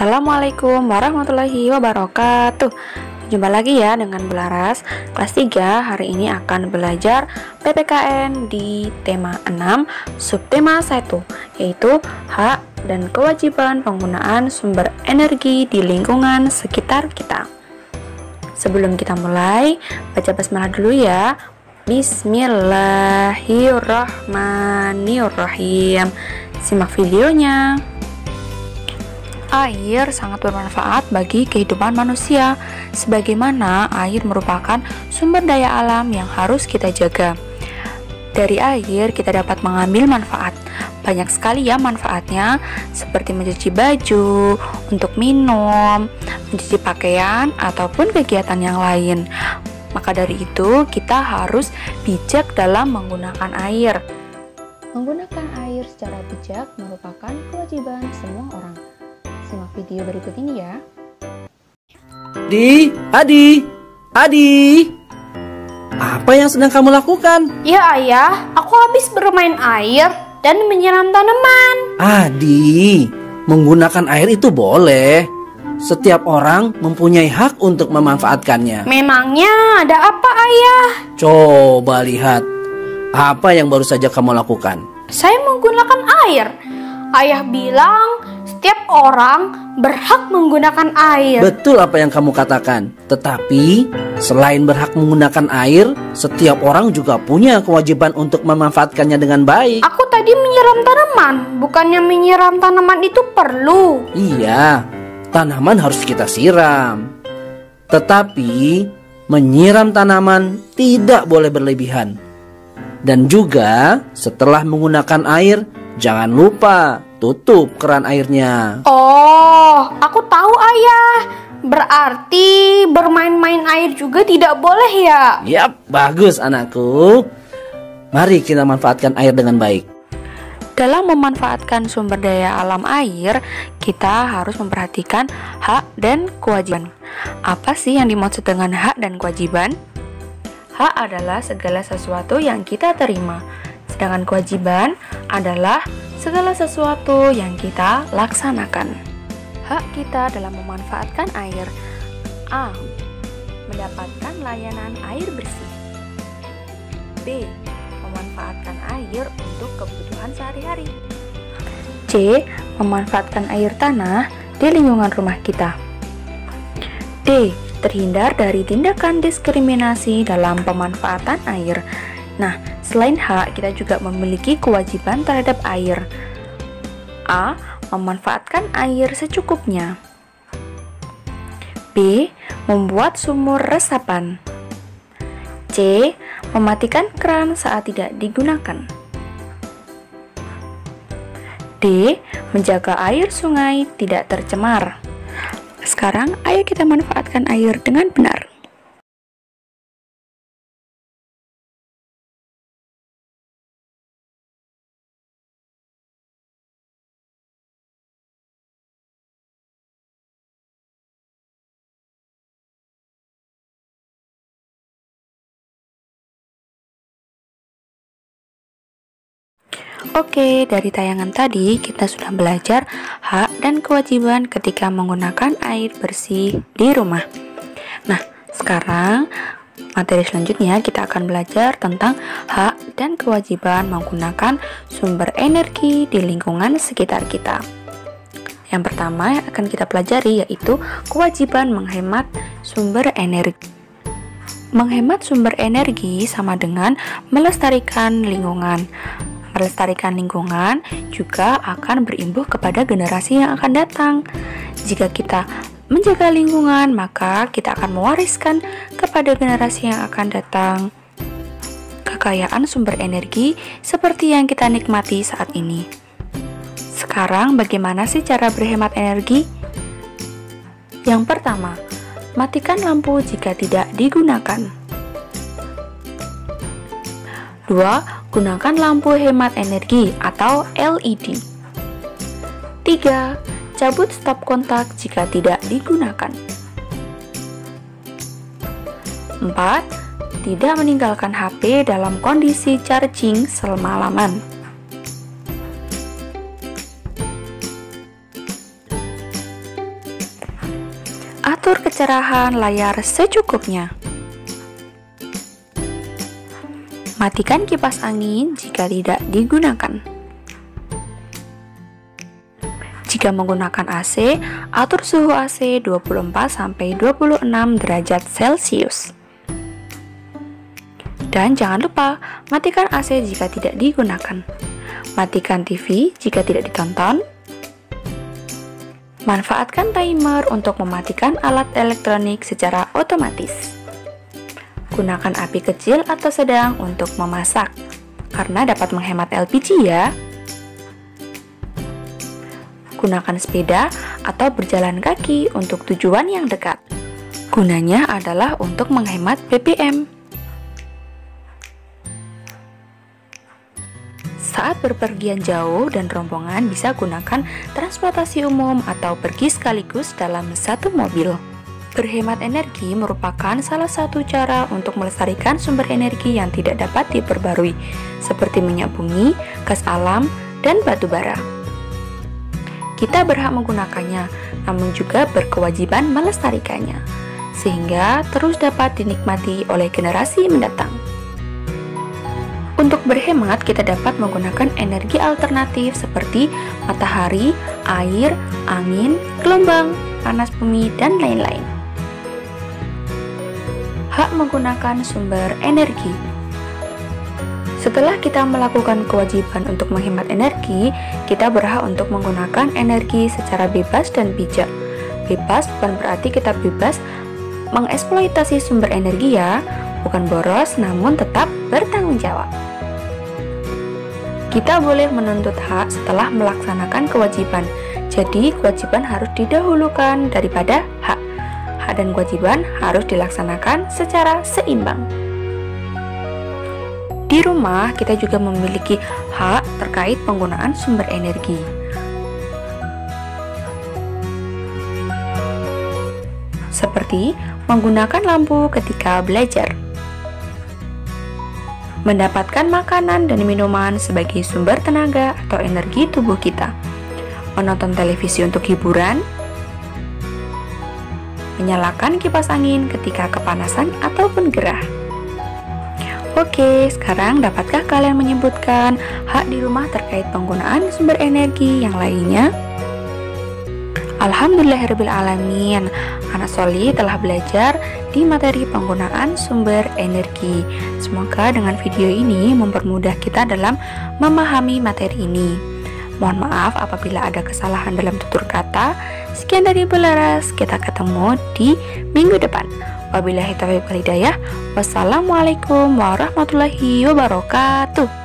Assalamualaikum warahmatullahi wabarakatuh. Jumpa lagi ya dengan Bularas. Kelas 3 hari ini akan belajar PPKN di tema 6 subtema 1, yaitu hak dan kewajiban penggunaan sumber energi di lingkungan sekitar kita. Sebelum kita mulai, baca basmalah dulu ya. Bismillahirrahmanirrahim. Simak videonya. Air sangat bermanfaat bagi kehidupan manusia, sebagaimana air merupakan sumber daya alam yang harus kita jaga. Dari air kita dapat mengambil manfaat. Banyak sekali ya manfaatnya, seperti mencuci baju, untuk minum, mencuci pakaian, ataupun kegiatan yang lain. Maka dari itu, kita harus bijak dalam menggunakan air. Menggunakan air secara bijak merupakan kewajiban semua orang. Simak video berikut ini ya. Adi, apa yang sedang kamu lakukan? Ya ayah, aku habis bermain air dan menyiram tanaman. Adi, menggunakan air itu boleh. Setiap orang mempunyai hak untuk memanfaatkannya. Memangnya ada apa ayah? Coba lihat, apa yang baru saja kamu lakukan? Saya menggunakan air. Ayah bilang setiap orang berhak menggunakan air. Betul apa yang kamu katakan. Tetapi selain berhak menggunakan air, setiap orang juga punya kewajiban untuk memanfaatkannya dengan baik. Aku tadi menyiram tanaman. Bukannya menyiram tanaman itu perlu? Iya, tanaman harus kita siram. Tetapi menyiram tanaman tidak boleh berlebihan. Dan juga setelah menggunakan air, jangan lupa tutup keran airnya. Oh, aku tahu ayah. Berarti bermain-main air juga tidak boleh ya? Yap, bagus anakku. Mari kita manfaatkan air dengan baik. Dalam memanfaatkan sumber daya alam air, kita harus memperhatikan hak dan kewajiban. Apa sih yang dimaksud dengan hak dan kewajiban? Hak adalah segala sesuatu yang kita terima, sedangkan kewajiban adalah segala sesuatu yang kita laksanakan. Hak kita dalam memanfaatkan air: A. Mendapatkan layanan air bersih. B. Memanfaatkan air untuk kebutuhan sehari-hari. C. Memanfaatkan air tanah di lingkungan rumah kita. D. Terhindar dari tindakan diskriminasi dalam pemanfaatan air. Nah, selain hak, kita juga memiliki kewajiban terhadap air. A. Memanfaatkan air secukupnya. B. Membuat sumur resapan. C. Mematikan keran saat tidak digunakan. D. Menjaga air sungai tidak tercemar. Sekarang, ayo kita manfaatkan air dengan benar. Oke, dari tayangan tadi kita sudah belajar hak dan kewajiban ketika menggunakan air bersih di rumah. Nah, sekarang materi selanjutnya kita akan belajar tentang hak dan kewajiban menggunakan sumber energi di lingkungan sekitar kita. Yang pertama yang akan kita pelajari yaitu kewajiban menghemat sumber energi. Menghemat sumber energi sama dengan melestarikan lingkungan. Melestarikan lingkungan juga akan berimbuh kepada generasi yang akan datang. Jika kita menjaga lingkungan, maka kita akan mewariskan kepada generasi yang akan datang kekayaan sumber energi seperti yang kita nikmati saat ini. Sekarang, bagaimana sih cara berhemat energi? Yang pertama, matikan lampu jika tidak digunakan. 2. Gunakan lampu hemat energi atau LED. 3. Cabut stop kontak jika tidak digunakan. 4. Tidak meninggalkan HP dalam kondisi charging semalaman. 5. Atur kecerahan layar secukupnya. Matikan kipas angin jika tidak digunakan. Jika menggunakan AC, atur suhu AC 24-26 derajat Celcius. Dan jangan lupa, matikan AC jika tidak digunakan. Matikan TV jika tidak ditonton. Manfaatkan timer untuk mematikan alat elektronik secara otomatis. Gunakan api kecil atau sedang untuk memasak, karena dapat menghemat LPG ya. Gunakan sepeda atau berjalan kaki untuk tujuan yang dekat. Gunanya adalah untuk menghemat BBM. Saat berpergian jauh dan rombongan bisa gunakan transportasi umum atau pergi sekaligus dalam satu mobil. Berhemat energi merupakan salah satu cara untuk melestarikan sumber energi yang tidak dapat diperbarui, seperti minyak bumi, gas alam, dan batu bara. Kita berhak menggunakannya, namun juga berkewajiban melestarikannya, sehingga terus dapat dinikmati oleh generasi mendatang. Untuk berhemat, kita dapat menggunakan energi alternatif seperti matahari, air, angin, gelombang, panas bumi, dan lain-lain. Hak menggunakan sumber energi. Setelah kita melakukan kewajiban untuk menghemat energi, kita berhak untuk menggunakan energi secara bebas dan bijak. Bebas bukan berarti kita bebas mengeksploitasi sumber energi ya, bukan boros namun tetap bertanggung jawab. Kita boleh menuntut hak setelah melaksanakan kewajiban, jadi kewajiban harus didahulukan daripada hak. Hak dan kewajiban harus dilaksanakan secara seimbang. Di rumah, kita juga memiliki hak terkait penggunaan sumber energi. Seperti menggunakan lampu ketika belajar, mendapatkan makanan dan minuman sebagai sumber tenaga atau energi tubuh kita, menonton televisi untuk hiburan, menyalakan kipas angin ketika kepanasan ataupun gerah. Oke, sekarang dapatkah kalian menyebutkan hak di rumah terkait penggunaan sumber energi yang lainnya? Alhamdulillahirrabbilalamin, anak Soli telah belajar di materi penggunaan sumber energi. Semoga dengan video ini mempermudah kita dalam memahami materi ini. Mohon maaf apabila ada kesalahan dalam tutur kata. Sekian dari Bularas, kita ketemu di minggu depan. Wabillahi taufiq wal hidayah. Wassalamualaikum warahmatullahi wabarakatuh.